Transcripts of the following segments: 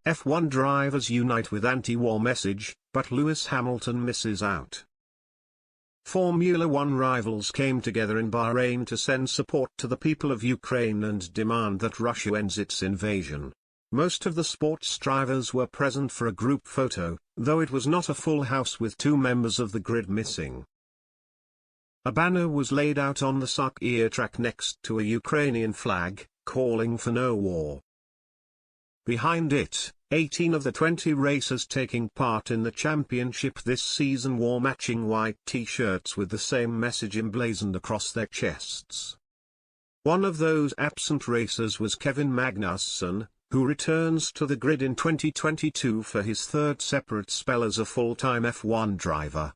F1 drivers unite with anti-war message, but Lewis Hamilton misses out. Formula One rivals came together in Bahrain to send support to the people of Ukraine and demand that Russia ends its invasion. Most of the sports drivers were present for a group photo, though it was not a full house with two members of the grid missing. A banner was laid out on the Sakhir track next to a Ukrainian flag, calling for no war. Behind it, 18 of the 20 racers taking part in the championship this season wore matching white t-shirts with the same message emblazoned across their chests. One of those absent racers was Kevin Magnussen, who returns to the grid in 2022 for his third separate spell as a full-time F1 driver.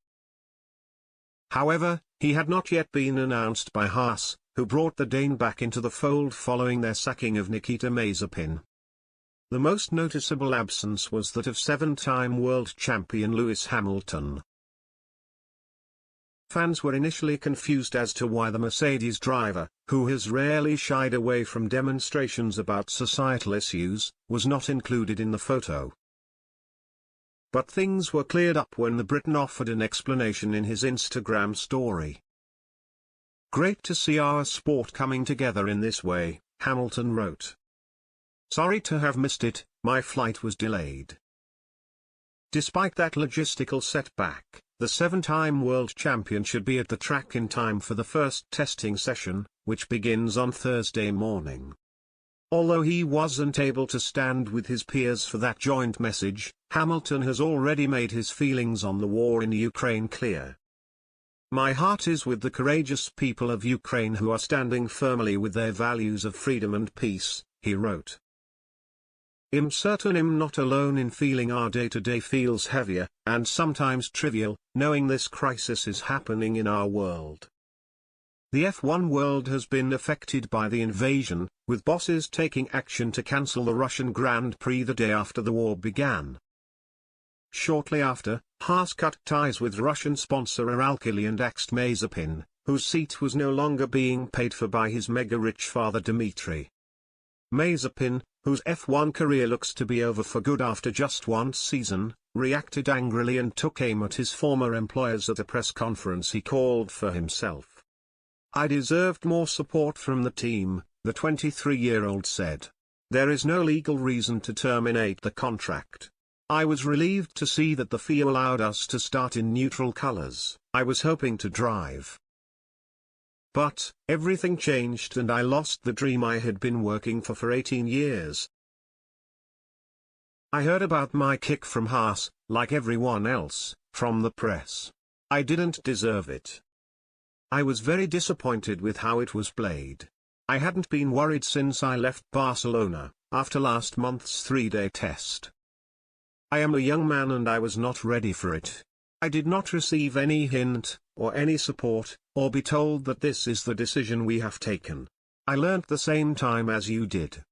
However, he had not yet been announced by Haas, who brought the Dane back into the fold following their sacking of Nikita Mazepin. The most noticeable absence was that of seven-time world champion Lewis Hamilton. Fans were initially confused as to why the Mercedes driver, who has rarely shied away from demonstrations about societal issues, was not included in the photo. But things were cleared up when the Briton offered an explanation in his Instagram story. "Great to see our sport coming together in this way," Hamilton wrote. "Sorry to have missed it, my flight was delayed." Despite that logistical setback, the seven-time world champion should be at the track in time for the first testing session, which begins on Thursday morning. Although he wasn't able to stand with his peers for that joint message, Hamilton has already made his feelings on the war in Ukraine clear. "My heart is with the courageous people of Ukraine who are standing firmly with their values of freedom and peace," he wrote. "I'm certain I'm not alone in feeling our day-to-day feels heavier, and sometimes trivial, knowing this crisis is happening in our world." The F1 world has been affected by the invasion, with bosses taking action to cancel the Russian Grand Prix the day after the war began. Shortly after, Haas cut ties with Russian sponsor Uralkali and axed Mazepin, whose seat was no longer being paid for by his mega-rich father Dmitry. Mazepin, whose F1 career looks to be over for good after just one season, reacted angrily and took aim at his former employers at a press conference he called for himself. "I deserved more support from the team," the 23-year-old said. "There is no legal reason to terminate the contract. I was relieved to see that the FIA allowed us to start in neutral colors. I was hoping to drive. But, everything changed and I lost the dream I had been working for 18 years. I heard about my kick from Haas, like everyone else, from the press. I didn't deserve it. I was very disappointed with how it was played. I hadn't been worried since I left Barcelona, after last month's 3-day test. I am a young man and I was not ready for it. I did not receive any hint, or any support, or be told that this is the decision we have taken. I learnt the same time as you did.